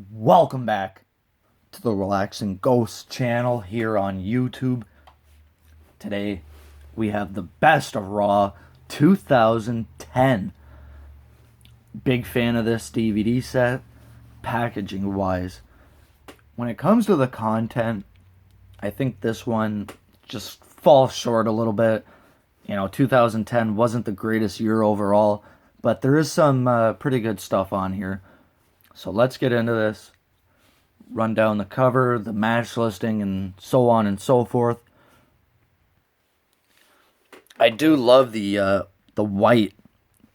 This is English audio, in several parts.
Welcome back to the Relaxing Ghost channel here on YouTube. Today we have the best of Raw 2010. Big fan of this DVD set, packaging wise. When it comes to the content, I think this one just falls short a little bit. 2010 wasn't the greatest year overall, but there is some pretty good stuff on here. So let's get into this. Run down the cover, the match listing, and so on and so forth. I do love the white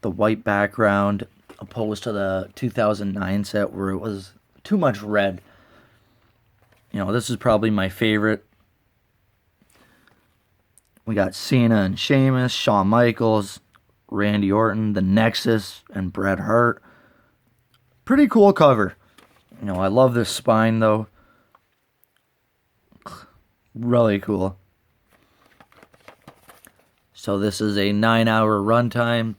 background opposed to the 2009 set where it was too much red. This is probably my favorite. We got Cena and Sheamus, Shawn Michaels, Randy Orton, The Nexus, and Bret Hart. Pretty cool cover. I love this spine though. Really cool. So this is a 9-hour runtime.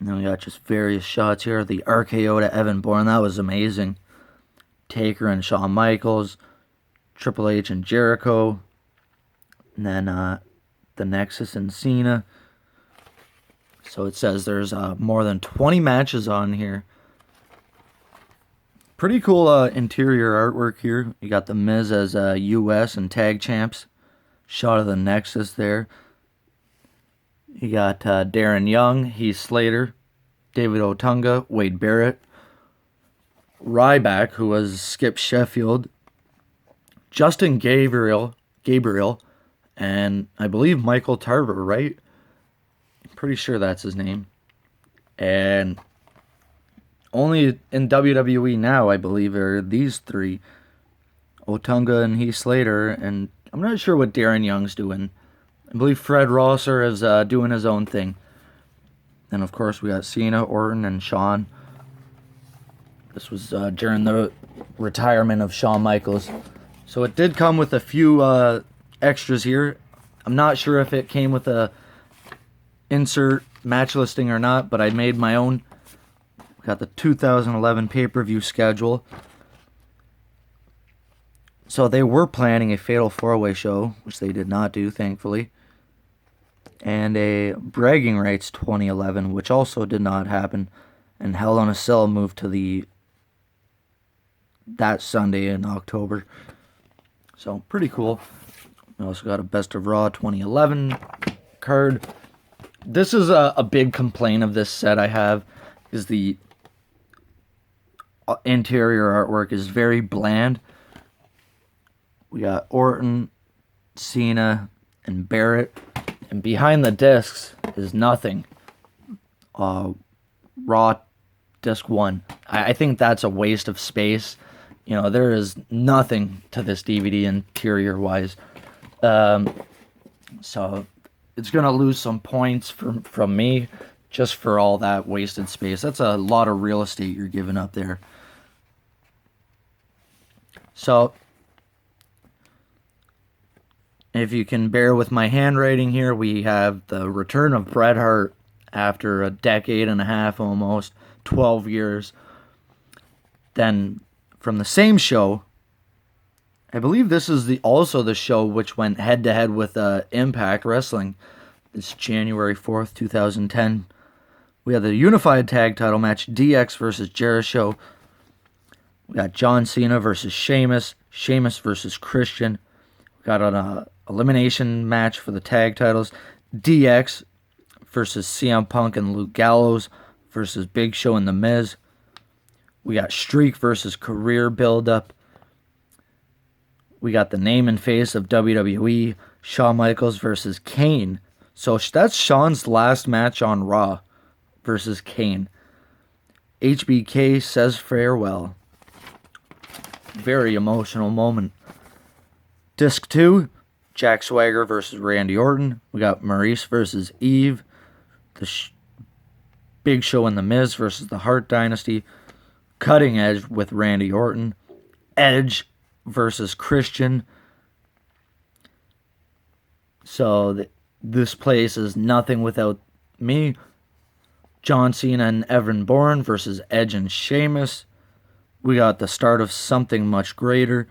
We got just various shots here. The RKO to Evan Bourne, that was amazing. Taker and Shawn Michaels. Triple H and Jericho. And then The Nexus and Cena. So it says there's more than 20 matches on here. Pretty cool interior artwork here. You got The Miz as US and tag champs. Shot of the Nexus there. You got Darren Young, Heath Slater, David Otunga, Wade Barrett, Ryback, who was Skip Sheffield, Justin Gabriel, and I believe Michael Tarver, right? I'm pretty sure that's his name. And only in WWE now, I believe, are these three. Otunga and Heath Slater, and I'm not sure what Darren Young's doing. I believe Fred Rosser is doing his own thing. And of course, we got Cena, Orton, and Shawn. This was during the retirement of Shawn Michaels. So it did come with a few extras here. I'm not sure if it came with a insert match listing or not, but I made my own. Got the 2011 pay-per-view schedule. So they were planning a Fatal 4-Way show, which they did not do, thankfully. And a Bragging Rights 2011, which also did not happen. And Hell in a Cell moved to that Sunday in October. So pretty cool. We also got a Best of Raw 2011 card. This is a big complaint of this set I have, is the interior artwork is very bland. We got Orton, Cena, and Barrett. And behind the discs is nothing. Raw Disc 1. I think that's a waste of space. There is nothing to this DVD interior-wise. So it's going to lose some points from me just for all that wasted space. That's a lot of real estate you're giving up there. So, if you can bear with my handwriting here, we have the return of Bret Hart after a decade and a half, almost 12 years. Then, from the same show, I believe this is also the show which went head-to-head with Impact Wrestling. It's January 4th, 2010. We have the Unified Tag Title match, DX versus Jericho. We got John Cena versus Sheamus. Sheamus versus Christian. We got an elimination match for the tag titles. DX versus CM Punk and Luke Gallows versus Big Show and The Miz. We got Streak versus Career Build-Up. We got the name and face of WWE, Shawn Michaels versus Kane. So that's Shawn's last match on Raw versus Kane. HBK says farewell. Very emotional moment. Disc 2, Jack Swagger versus Randy Orton. We got Maurice versus Eve. The Big Show and The Miz versus the Hart Dynasty. Cutting Edge with Randy Orton. Edge versus Christian. So this place is nothing without me. John Cena and Evan Bourne versus Edge and Sheamus. We got the start of something much greater.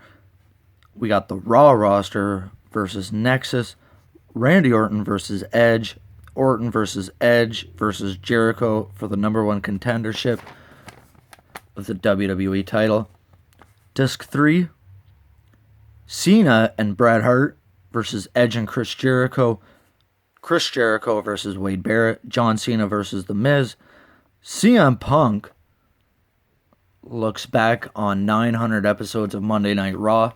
We got the Raw roster versus Nexus, Randy Orton versus Edge, Orton versus Edge versus Jericho for the number one contendership of the WWE title. Disc 3, Cena and Bret Hart versus Edge and Chris Jericho. Chris Jericho versus Wade Barrett. John Cena versus The Miz. CM Punk looks back on 900 episodes of Monday Night Raw.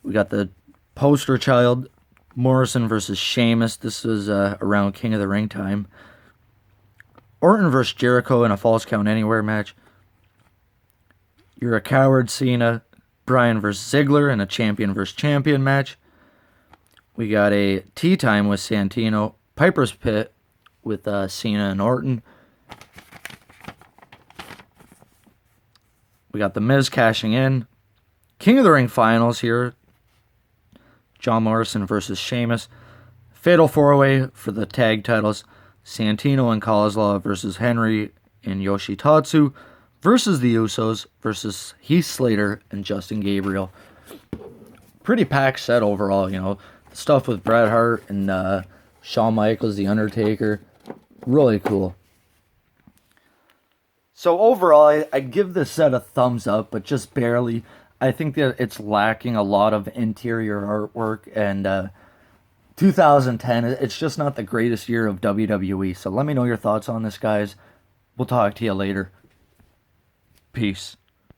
We got the poster child, Morrison versus Sheamus. This is around King of the Ring time. Orton versus Jericho in a Falls Count Anywhere match. You're a Coward, Cena. Bryan versus Ziggler in a Champion versus Champion match. We got a Tea Time with Santino. Piper's Pit with Cena and Orton. We got The Miz cashing in. King of the Ring finals here. John Morrison versus Sheamus. Fatal 4-Way for the tag titles. Santino and Kozlov versus Henry and Yoshitatsu versus the Usos versus Heath Slater and Justin Gabriel. Pretty packed set overall, you know. Stuff with Bret Hart and Shawn Michaels, The Undertaker. Really cool. So overall, I give this set a thumbs up, but just barely. I think that it's lacking a lot of interior artwork, and 2010, it's just not the greatest year of WWE. So let me know your thoughts on this, guys. We'll talk to you later. Peace.